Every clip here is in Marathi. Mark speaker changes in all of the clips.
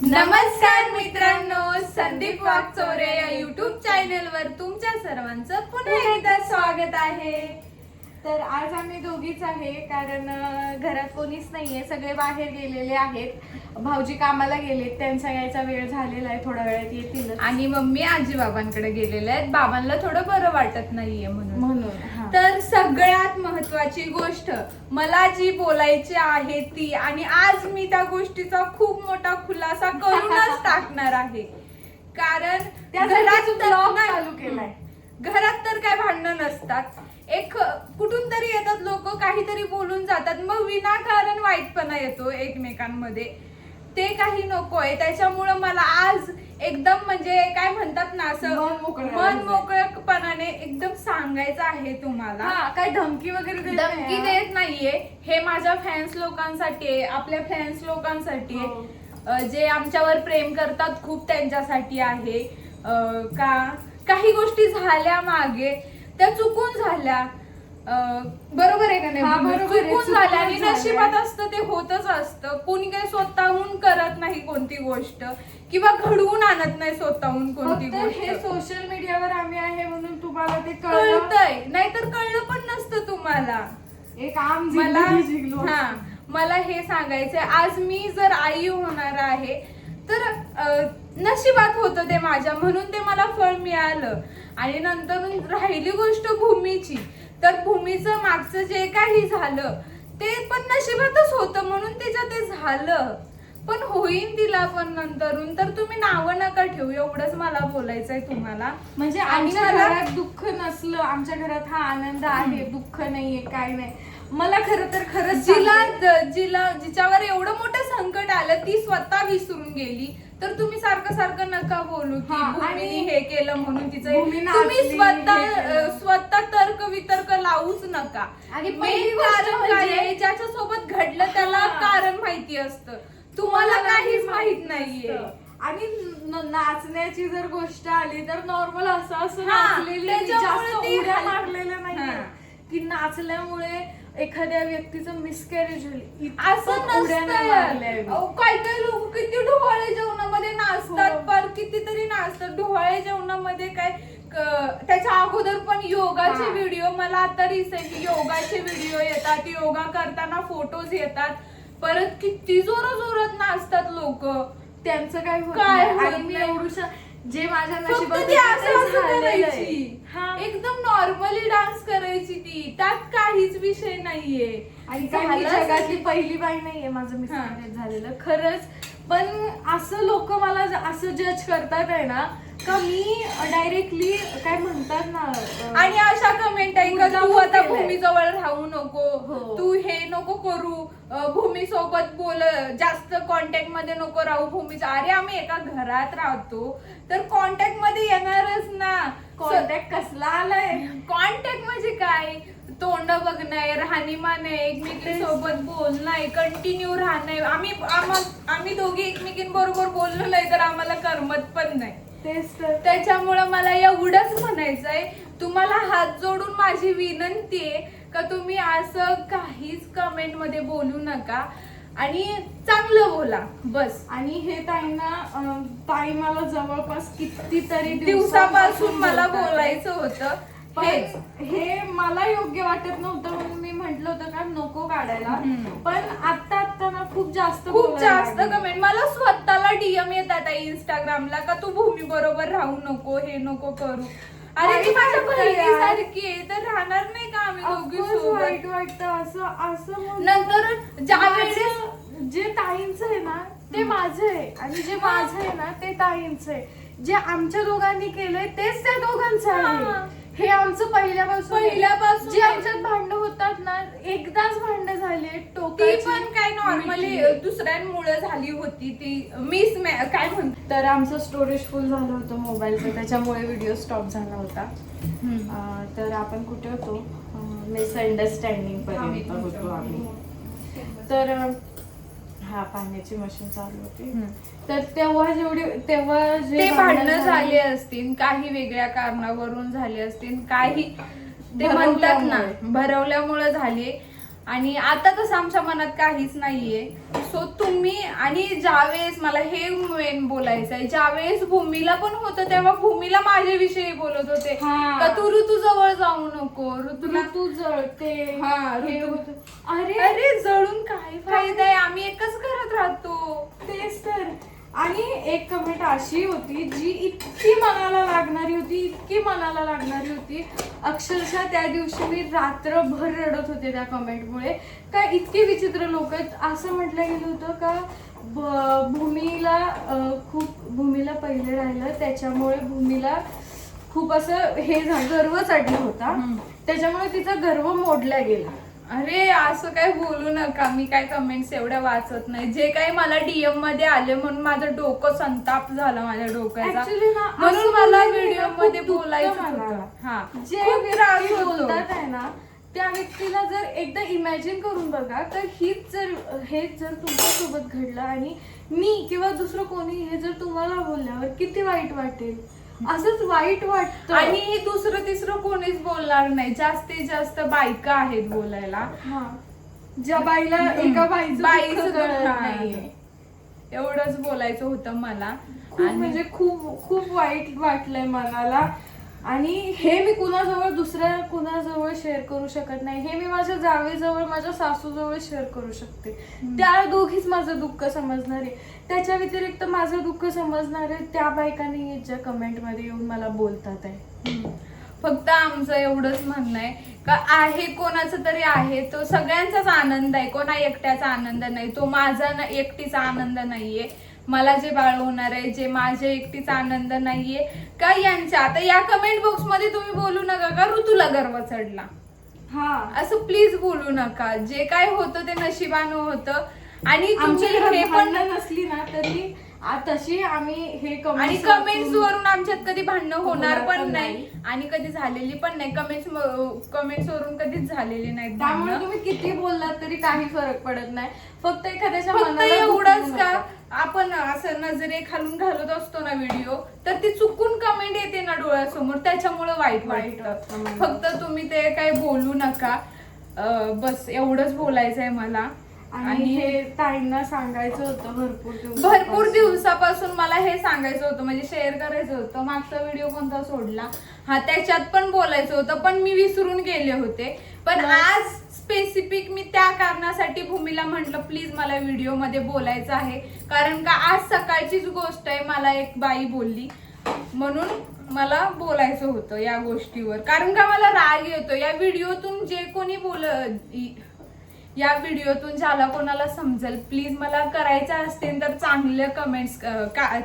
Speaker 1: नमस्कार मित्रांनो, संदीप वागचौरे या युट्यूब चॅनल वर तुमच्या सर्वांचं पुन्हा एकदा स्वागत आहे.
Speaker 2: तर आज आम्ही दोघीच आहे कारण घरात कोणीच नाहीये, सगळे बाहेर गेलेले आहेत. भाऊजी कामाला गेलेत, त्यांचा यायचा वेळ झालेला आहे, थोड्या वेळात येतील.
Speaker 1: आणि मम्मी आजी बाबांकडे गेलेले आहेत, बाबांना थोडं बरं वाटत नाहीये म्हणून. तर सगळ्यात महत्वाची गोष्ट मला जी बोलायची आहे ती, आणि आज मी त्या गोष्टीचा खूप मोठा खुलासा करूनच टाकणार आहे. कारण
Speaker 2: घरात चालू केलाय.
Speaker 1: घरात तर काय भांडणं नसतात, एक कुठून तरी येतात लोक, काहीतरी बोलून जातात, मग विनाकारण वाईटपणा येतो एकमेकांमध्ये. ते काही नकोय. त्याच्यामुळं मला आज एकदम म्हणजे काय म्हणतात ना, असं मन मोकळेपणाने एकदम सांगायचं आहे तुम्हाला.
Speaker 2: काय धमकी वगैरे
Speaker 1: धमकी देत नाहीये, हे माझ्या फॅन्स लोकांसाठी आहे, आपल्या फॅन्स लोकांसाठी आहे, जे आमच्यावर प्रेम करतात खूप, त्यांच्यासाठी आहे. काही गोष्टी झाल्या मागे, त्या चुकून झाल्या, बरोबर आहे का नाही? चुकून झाल्या आणि नशिबात असतं, ते होतच असतं. कोणी काही स्वतःहून करत नाही कोणती गोष्ट, किंवा घडवून आणत नाही स्वतःहून कोणती गोष्ट.
Speaker 2: हे सोशल मीडियावर आम्ही आहे म्हणून तुम्हाला ते
Speaker 1: कळतंय, नाहीतर कळलं पण नसतं तुम्हाला.
Speaker 2: एक आम जिंकलो.
Speaker 1: मला हे सांगायचंय, आज मी जर आई होणार आहे तर नशिबात होतं ते माझ्या, म्हणून ते मला फळ मिळालं. आणि नंतर राहिली गोष्ट भूमीची, तर भूमीचं मागचं जे काही झालं ते पण नशिबातच होतं, म्हणून त्याच्यात ते झालं. पण होईन तिला पण नंतरून, तर तुम्ही नावं नका ठेवू, एवढंच मला बोलायचंय तुम्हाला.
Speaker 2: म्हणजे आमच्या घरात दुःख नसलं, आमच्या घरात हा आनंद आहे, दुःख नाहीये, काय नाही. मला खरंच
Speaker 1: जिच्यावर एवढं मोठं संकट आलं, ती स्वतः विसरून गेली, तर तुम्ही सारखं नका बोलू की भूमीने हे केलं म्हणून तिचं. तुम्ही स्वतः तर्क वितर्क लावूच नका.
Speaker 2: आणि
Speaker 1: मेन कारण काय आहे, ज्याच्यासोबत घडलं त्याला कारण माहिती असतं, तुम्हाला काहीच माहित नाहीये.
Speaker 2: आणि नाचण्याची जर गोष्ट आली तर नॉर्मल असं नाचलेली, जास्त उड्या मारलेल्या नाही की नाचल्यामुळे एखाद्या व्यक्तीचं मिसकॅरेज होईल
Speaker 1: असं नसतं. काही लोक किती ढोहाळे जेवणामध्ये नाचतात, पर कितीतरी नाचतात ढोहाळे जेवणामध्ये. काय त्याच्या अगोदर पण योगाचे व्हिडिओ, मला आता रिसेंटली योगाचे व्हिडिओ येतात, योगा करताना फोटोज येतात, परत किती जोरात नाचतात लोक.
Speaker 2: त्यांचं काय आणि मी एवढूशा जे माझ्या नशिबात
Speaker 1: एकदम नॉर्मली डान्स करायची ती, त्यात काहीच विषय नाहीये.
Speaker 2: आणि काही जगातली पहिली बाई नाहीये माझं मिसकॅरेज झालेलं, खरंच. पण असं लोक मला असं जज करतात आहे ना, का मी डायरेक्टली काय म्हणतात ना,
Speaker 1: आणि अशा कमेंट आहे का तू आता भूमी जवळ राहू नको, तू हे नको करू, भूमी सोबत बोल, जास्त कॉन्टॅक्ट मध्ये नको राहू भूमीच्या. अरे आम्ही एका घरात राहतो तर कॉन्टॅक्ट मध्ये येणारच ना.
Speaker 2: कॉन्टॅक्ट कसला आलाय?
Speaker 1: कॉन्टॅक्ट म्हणजे काय, तोंड बघणं, राहणीमान आहे, एकमेकींसोबत बोलणं आहे, कंटिन्यू राहणं. आम्ही दोघी एकमेकींबरोबर बोललो नाही तर आम्हाला करमत पण नाही. त्याच्यामुळं मला एवढंच म्हणायचंय, तुम्हाला हात जोडून माझी विनंती आहे का तुम्ही असं काहीच कमेंट मध्ये बोलू नका, आणि चांगलं बोला बस.
Speaker 2: आणि हे ताई मला जवळपास कितीतरी
Speaker 1: दिवसापासून मला बोलायचं होतं,
Speaker 2: हे मला योग्य वाटत नव्हतं म्हणून मी म्हंटल होतं का नको काढायला. पण आता ना खूप जास्त
Speaker 1: कमेंट, मला स्वतःला डीएम येतात इंस्टाग्रामला का तू भूमी बरोबर राहू नको, हे नको करू. अरे ती माझ्या बहिणीसारखी आहे, तर राहणार नाही का आम्ही दोघी सोबत?
Speaker 2: वाईट वाटतं असं.
Speaker 1: नंतर ज्यावेळेस
Speaker 2: जे ताईंचं आहे ना ते माझं आहे, आणि जे माझं आहे ना ते ताईंचं आहे. जे आमच्या दोघांनी केलंय तेच त्या दोघांचं आहे. हे आमचं पहिल्यापासून जे आमच्यात भांडण होतात ना, एकदाच भांडण झाले
Speaker 1: ती पण काय नॉर्मली दुसऱ्यांमुळे झाली होती, ती काय म्हणतो.
Speaker 2: तर आमचं स्टोरेज फुल झालं होतं मोबाईलचं, त्याच्यामुळे व्हिडिओ स्टॉप झाला होता. तर आपण कुठे होतो? मिसअंडरस्टँडिंग पर्यंत होतो आम्ही. तर पाण्याची मशीन चालू होती. तर तेव्हा जे
Speaker 1: भांडणं झाले असतील, काही वेगळ्या कारणावरून झाले असतील, काही ते म्हणतात ना भरवल्यामुळे झाले. आणि आता तसं आमच्या मनात काहीच नाहीये. सो तुम्ही आणि ज्यावेळेस मला हे मेन बोलायचं आहे, ज्यावेळेस भूमीला पण होतं तेव्हा भूमीला माझ्याविषयी बोलत होते
Speaker 2: हा.
Speaker 1: का तू ऋतू जवळ जाऊ नको, ऋतूला
Speaker 2: तू जळते.
Speaker 1: हा,
Speaker 2: हे
Speaker 1: ऋतू-
Speaker 2: होतं. अरे
Speaker 1: अरे जळून काय फायदा आहे, आम्ही एकच घरात राहतो.
Speaker 2: तेच तर. आणि एक कमेंट अशी होती जी इतकी मनाला लागणारी होती, इतकी मनाला लागणारी होती, अक्षरशः त्या दिवशी मी रात्रभर रडत होते त्या कमेंटमुळे. का इतके विचित्र लोक आहेत. असं म्हटलं गेलं होतं का भूमीला पहिले राहिलं त्याच्यामुळे भूमीला खूप असं हे गर्व चढला होता, त्याच्यामुळे तिचा गर्व मोडला गेला.
Speaker 1: अरे असं काय बोलू नका, मी काय कमेंट्स एवढ्या वाचत नाही. जे काही मला डीएम मध्ये आले म्हणून माझं डोकं संताप झाला माझ्या डोक्याचा.
Speaker 2: Actually ना,
Speaker 1: म्हणून
Speaker 2: असं
Speaker 1: मला
Speaker 2: बोलायला
Speaker 1: व्हिडिओ
Speaker 2: खूप
Speaker 1: मध्ये
Speaker 2: दुःख
Speaker 1: बोलायचं
Speaker 2: मला.
Speaker 1: होतं. हा,
Speaker 2: जे
Speaker 1: खूप त्रास
Speaker 2: व्यक्ती
Speaker 1: होतो.
Speaker 2: बोलतात आहे ना, त्या व्यक्तीला जर एकदा इमॅजिन करून बघा तर हेच जर तुमच्यासोबत घडलं आणि मी किंवा दुसरं कोणी हे जर तुम्हाला बोलल्यावर किती वाईट वाटेल. असंच वाईट वाटतं.
Speaker 1: आणि हे दुसरं तिसरं कोणीच बोलणार नाही, जास्तीत जास्त बायका आहेत बोलायला.
Speaker 2: हा, ज्या बाईला एका
Speaker 1: बाईचं
Speaker 2: बाईचं कळत
Speaker 1: दुःख
Speaker 2: नाहीये.
Speaker 1: एवढंच बोलायचं होतं मला.
Speaker 2: खूप म्हणजे खूप वाईट वाटलंय मनाला. आणि हे मी कुणाजवळ शेअर करू शकत नाही. हे मी माझ्या जावेजवळ, माझ्या सासूजवळ शेअर करू शकते. त्या दोघीच माझं दुःख समजणार आहे. त्याच्या व्यतिरिक्त माझं दुःख समजणार आहे त्या बायकांनी ज्या कमेंट मध्ये येऊन मला बोलतात आहे.
Speaker 1: फक्त आमचं एवढंच म्हणणं आहे का आहे कोणाचं तरी आहे, तो सगळ्यांचाच आनंद आहे, कोणा एकट्याचा आनंद नाही. तो माझा एकटीचा आनंद नाहीये. मला जे बाळ होणार आहे, जे माझ्या एकटीचा आनंद नाहीये का यांच्या. आता या कमेंट बॉक्स मध्ये तुम्ही बोलू नका का ऋतूला गर्व चढला,
Speaker 2: हा,
Speaker 1: असं प्लीज बोलू नका. जे काय होतं ते नशिबानं होतं. आणि तुम्ही हे पण
Speaker 2: नसली ना तरी तशी आम्ही हे
Speaker 1: आणि कमेंट्स वरून आमच्यात कधी भांडणं होणार पण नाही आणि कधी झालेली पण नाही. कमेंट्स वरून कधीच झालेली नाही.
Speaker 2: त्यामुळे तुम्ही किती बोललात तरी काही फरक पडत नाही. फक्त एखाद्याच्या
Speaker 1: फक्त
Speaker 2: मनाला
Speaker 1: एवढंच
Speaker 2: दुखवू
Speaker 1: का
Speaker 2: नका.
Speaker 1: आपण असं नजरे खालून घालत असतो ना व्हिडिओ, तर ती चुकून कमेंट येते ना डोळ्यासमोर, त्याच्यामुळे वाईट वाटतं. फक्त तुम्ही ते काय बोलू नका. बस एवढंच बोलायचंय मला.
Speaker 2: आणि हे ताईंना सांगायचं होतं
Speaker 1: भरपूर दिवसापासून मला हे सांगायचं होतं, म्हणजे शेअर करायचं होतं. मागचा व्हिडिओ कोणता सोडला, हा त्याच्यात पण बोलायचं होतं पण मी विसरून गेले होते. पण आज स्पेसिफिक मी त्या कारणासाठी भूमीला म्हटलं प्लीज मला व्हिडिओ मध्ये बोलायचं आहे. कारण का आज सकाळचीच गोष्ट आहे, मला एक बाई बोलली म्हणून मला बोलायचं होतं या गोष्टीवर. कारण का मला राग येतो या व्हिडिओतून. जे कोणी या व्हिडिओतून ज्याला कोणाला समजेल प्लीज मला करायचं असतील तर चांगले कमेंट्स,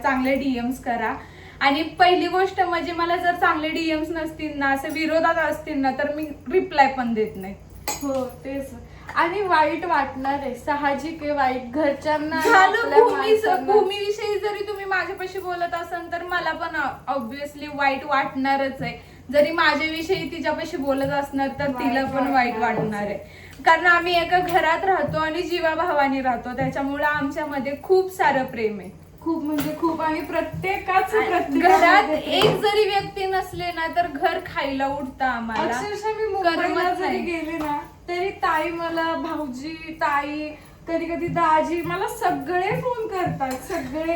Speaker 1: चांगले डीएम्स करा. आणि पहिली गोष्ट म्हणजे मला जर चांगले डीएम्स नसतील ना, असं विरोधात असतील ना, तर मी रिप्लाय पण देत नाही.
Speaker 2: हो तेच. आणि वाईट वाटणार आहे, साहजिक आहे. वाईट घरच्यांना
Speaker 1: झालं. भूमीविषयी जरी तुम्ही माझ्यापाशी बोलत असाल तर मला पण ऑब्विसली वाईट वाटणारच आहे. जरी माझ्याविषयी तिच्यापाशी बोलत असणार तर तिला पण वाईट वाटणार आहे. कारण आम्ही एका घरात राहतो आणि जीवाभावाने राहतो, त्याच्यामुळे आमच्यामध्ये खूप सारं प्रेम आहे.
Speaker 2: खूप म्हणजे खूप. आणि प्रत्येकाच
Speaker 1: घरात एक जरी व्यक्ती नसले ना तर घर खायला उठतं आम्हाला.
Speaker 2: अक्षरशः मी मुंबईला जरी गेले ना तरी ताई मला, भाऊजी, ताई, कधी कधी दाजी, मला सगळे फोन करतात. सगळे.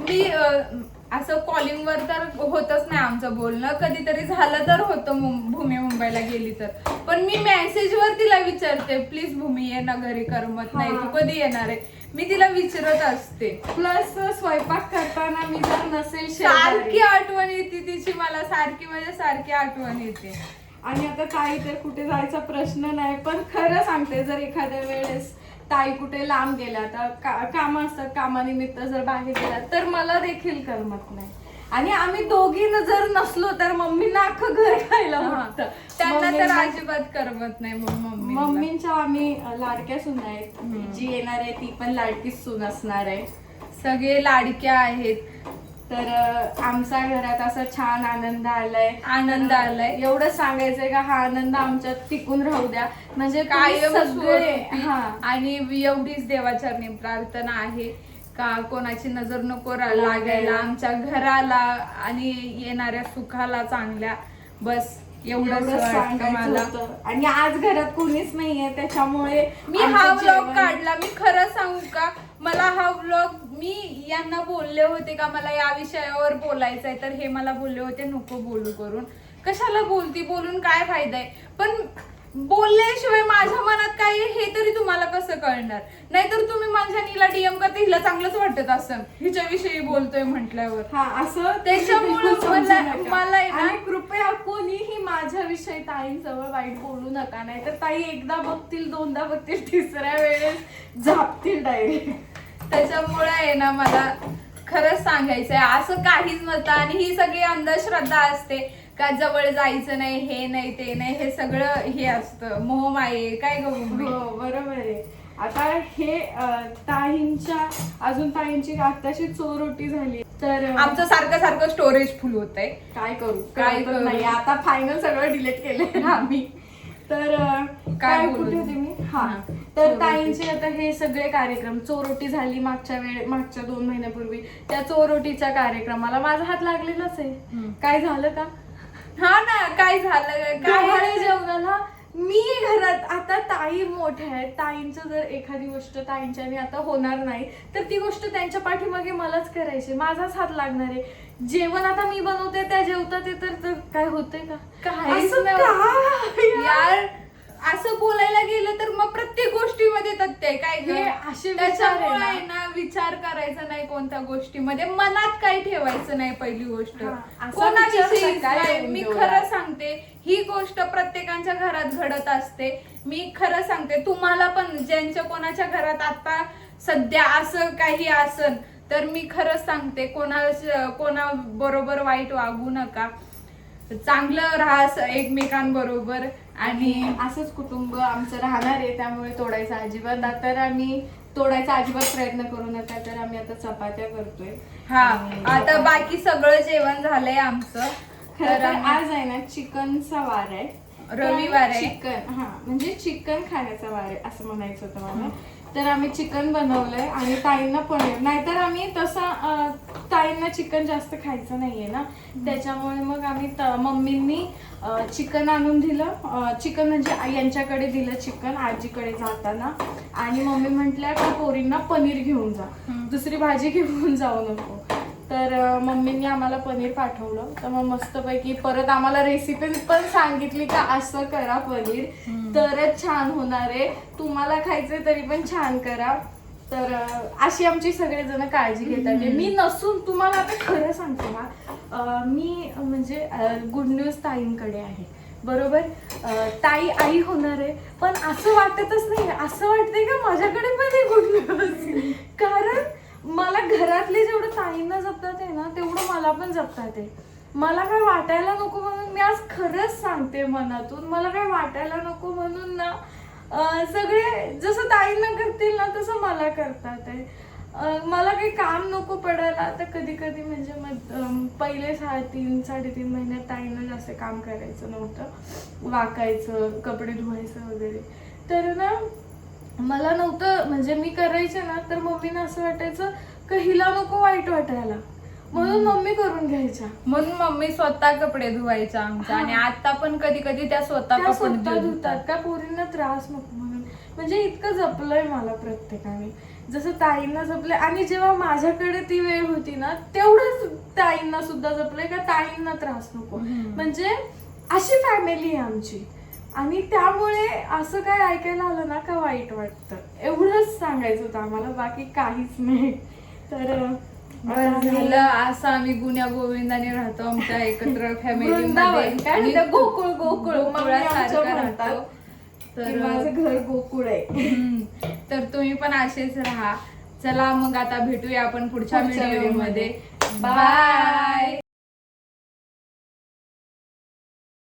Speaker 1: मी असं कॉलिंग वर तर होतच नाही आमचं बोलणं. कधीतरी झालं तर होतं भूमी मुंबईला गेली तर. पण मी मेसेज वर तिला विचारते प्लीज भूमी ये ना घरी, करमत नाही, तू कधी येणार आहे, मी तिला विचारत असते.
Speaker 2: प्लस स्वयंपाक करताना मी जर नसेल
Speaker 1: सारखी आठवण येते तिची, मला सारखी आठवण येते.
Speaker 2: आणि आता ताई तर कुठे जायचा प्रश्न नाही. पण खरं सांगते, जर एखाद्या वेळेस ताई कुठे लांब गेल्या तर कामं असतात, कामानिमित्त जर बाहेर गेल्या तर मला देखील करमत नाही. आणि आम्ही दोघी जर नसलो तर मम्मींना अख्खं घर खायला वाटतं.
Speaker 1: त्यांना तर अजिबात करमत नाही.
Speaker 2: मम्मींच्या आम्ही लाडक्या सून आहेत. जी येणार आहे ती पण लाडकीच सून असणार आहे.
Speaker 1: सगळे लाडक्या आहेत.
Speaker 2: तर आमच्या घरात असा छान आनंद आलाय. एवढं सांगायचंय का हा आनंद आमच्यात टिकून राहू द्या. म्हणजे
Speaker 1: कायम
Speaker 2: सगळे.
Speaker 1: आणि एवढीच देवाचरणी प्रार्थना आहे का कोणाची नजर नको लागायला आमच्या घराला आणि येणाऱ्या सुखाला चांगल्या. बस एवढंच
Speaker 2: एवढंच
Speaker 1: वाटतं
Speaker 2: सांगायचं
Speaker 1: मला.
Speaker 2: होतं. आणि आज घरात कोणीच नाहीये त्याच्यामुळे
Speaker 1: मी
Speaker 2: आमचं
Speaker 1: हा व्लॉग
Speaker 2: जेवण-
Speaker 1: काढला. मी खरं सांगू का, मला हा व्लॉग मी यांना बोलले होते का मला या विषयावर बोलायचं आहे, तर हे मला बोलले होते नको बोलू करून. कशाला बोलती, बोलून काय फायदा आहे. पण बोलल्याशिवाय माझ्या मनात काय आहे हे तरी तुम्हाला कसं कळणार. नाहीतर तुम्ही माझ्या नीला डीएम करता, हिला चांगलंच वाटत असं हिच्याविषयी बोलतोय म्हटल्यावर.
Speaker 2: हा असं
Speaker 1: त्याच्यामुळं
Speaker 2: समजू
Speaker 1: मला
Speaker 2: नका.
Speaker 1: मला आहे ना,
Speaker 2: आणि कृपया कोणीही माझ्याविषयी ताईंजवळ वाईट बोलू नका, नाही तर ताई एकदा बघतील, दोनदा बघतील, तिसऱ्या वेळेस झापतील डायरेक्ट.
Speaker 1: त्याच्यामुळे आहे ना मला खरंच सांगायचंय असं काहीच नसतं. आणि ही सगळी अंधश्रद्धा असते का जवळ जायचं नाही, हे नाही ते नाही, हे सगळं हे असतं मोहमाये. काय गं मम्मी?
Speaker 2: हो बरोबर आहे. आता हे ताईंच्या अजून ताईंची आत्ताशी चोरोटी झाली तर
Speaker 1: आमचं सारखं सारखं स्टोरेज फुल होतंय.
Speaker 2: काय करू
Speaker 1: काय
Speaker 2: कळतच
Speaker 1: करू?
Speaker 2: नाही. आता फायनल सगळं डिलीट केलंय आम्ही. तर काय
Speaker 1: बोलू?
Speaker 2: कुठे होते मी? हा
Speaker 1: हा,
Speaker 2: तर
Speaker 1: चोरोटी.
Speaker 2: ताईंचे आता हे सगळे कार्यक्रम, चोरोटी झाली मागच्या 2 महिन्यापूर्वी, त्या चोरोटीच्या कार्यक्रमाला माझा हात लागलेलाच आहे. काय झालं का?
Speaker 1: हा ना, काय झालं
Speaker 2: गव्हाळे
Speaker 1: काय
Speaker 2: जेवणाला मी घरात, आता ताई मोठ्या आहेत, ताईंचं जर एखादी गोष्ट ताईंच्याने आता होणार नाही तर ती गोष्ट त्यांच्या पाठीमागे मलाच करायची, माझाच हात लागणार आहे. जेवण आता मी बनवते, त्या जेवतात ते तर काय होतंय का?
Speaker 1: काहीच
Speaker 2: असं
Speaker 1: नाही.
Speaker 2: का?
Speaker 1: यार असं बोलायला गेलं तर मग प्रत्येक गोष्टीमध्ये तथ्य आहे. काय
Speaker 2: हे
Speaker 1: गं?
Speaker 2: असे विचार आहे
Speaker 1: त्याच्यामुळे
Speaker 2: ना.
Speaker 1: आहे ना विचार करायचा नाही कोणत्या गोष्टीमध्ये, मनात काही ठेवायचं नाही. पहिली गोष्ट
Speaker 2: हा, असा
Speaker 1: कोणाविषयी
Speaker 2: विचार सकाळी
Speaker 1: नाही.
Speaker 2: येऊन
Speaker 1: मी
Speaker 2: देऊ
Speaker 1: खरं
Speaker 2: यार.
Speaker 1: सांगते, ही गोष्ट प्रत्येकाच्या घरात घडत असते. मी खरं सांगते तुम्हाला पण, ज्यांच्या कोणाच्या घरात आता सध्या असं काही असन तर मी खरंच सांगते कोणा बरोबर वाईट वागू नका. चांगलं राहा एकमेकांबरोबर. आणि
Speaker 2: असंच कुटुंब आमचं राहणार आहे, त्यामुळे तोडायचा अजिबात, तर आम्ही तोडायचा अजिबात प्रयत्न करू नका. तर आम्ही आता चपात्या करतोय.
Speaker 1: हा
Speaker 2: आणि
Speaker 1: आता बाकी सगळं जेवण झालंय आमचं.
Speaker 2: खरं तर
Speaker 1: आम्ही-
Speaker 2: आज आहे ना चिकनचा वार आहे,
Speaker 1: रविवार आहे.
Speaker 2: चिकन, हा म्हणजे चिकन खाण्याचा वार आहे असं म्हणायचं होतं मला. तर आम्ही चिकन बनवलंय आणि ताईंना पनीर. नाहीतर आम्ही तसं ताईंना चिकन जास्त खायचं नाहीये ना, त्याच्यामुळे मग आम्ही मम्मींनी चिकन आणून दिलं. चिकन म्हणजे यांच्याकडे दिलं चिकन आजीकडे जाताना, आणि मम्मी म्हटल्या की पोरींना पनीर घेऊन जा, दुसरी भाजी घेऊन जाऊ नको. तर मम्मींनी आम्हाला पनीर पाठवलं. तर मग मस्तपैकी परत आम्हाला रेसिपी पण सांगितली का असं करा पनीर तरच छान होणार आहे, तुम्हाला खायचंय तरी पण छान करा. तर अशी आमची सगळेजण काळजी घेतात. मी नसून तुम्हाला आता खरं सांगते ना, मी म्हणजे गुड न्यूज ताईंकडे आहे बरोबर. ताई आई होणार आहे, पण असं वाटतच नाही. असं वाटतंय का माझ्याकडे पण आहे गुड न्यूज, कारण मला घरातले जेवढं ताईंना जपतात आहे ना तेवढं मला पण जपतात आहे. मला काय वाटायला नको म्हणून, मी आज खरंच सांगते मनातून, मला काय वाटायला नको म्हणून ना सगळे जसं ताईंना करतील ना तसं मला करतात आहे. मला काही काम नको पडायला. तर कधी कधी म्हणजे मग पहिले 3-3.5 महिन्यात ताईंना जास्त काम करायचं नव्हतं, वाकायचं, कपडे धुवायचं वगैरे. तर ना मला नव्हतं, म्हणजे मी करायचे ना तर मम्मीला असं वाटायचं की हिला नको वाईट वाटायला, म्हणून मम्मी करून घ्यायच्या.
Speaker 1: म्हणून मम्मी स्वतः कपडे धुवायच्या आमच्या. आणि आता पण कधी कधी त्या स्वतः
Speaker 2: त्या
Speaker 1: कपडे
Speaker 2: स्वतः
Speaker 1: धुतात.
Speaker 2: धुतात का पोरींना त्रास नको म्हणून. म्हणजे इतकं जपलंय मला प्रत्येकाने, जसं ताईंना जपलंय. आणि जेव्हा माझ्याकडे ती वेळ होती ना तेवढंच ताईंना सुद्धा जपलंय का ताईंना त्रास नको. म्हणजे अशी फॅमिली आहे आमची. आणि त्यामुळे असं काय ऐकायला आलं ना का वाईट वाटतं, एवढंच सांगायचं होतं आम्हाला, बाकी काहीच नाही. तर
Speaker 1: झालं असं आम्ही गुण्या गोविंदाने राहतो आमच्या एकत्र फॅमिली
Speaker 2: वृंदावन
Speaker 1: मध्ये.
Speaker 2: काय म्हणतात, गोकुळ गोकुळ
Speaker 1: गोकुळासारखं राहतो.
Speaker 2: तर माझं घर गोकुळ आहे.
Speaker 1: तर तुम्ही पण असेच राहा. चला मग आता भेटूया आपण पुढच्या
Speaker 2: पुढच्या
Speaker 1: व्हिडिओ मध्ये.
Speaker 2: व्हिडिओमध्ये.
Speaker 1: बाय.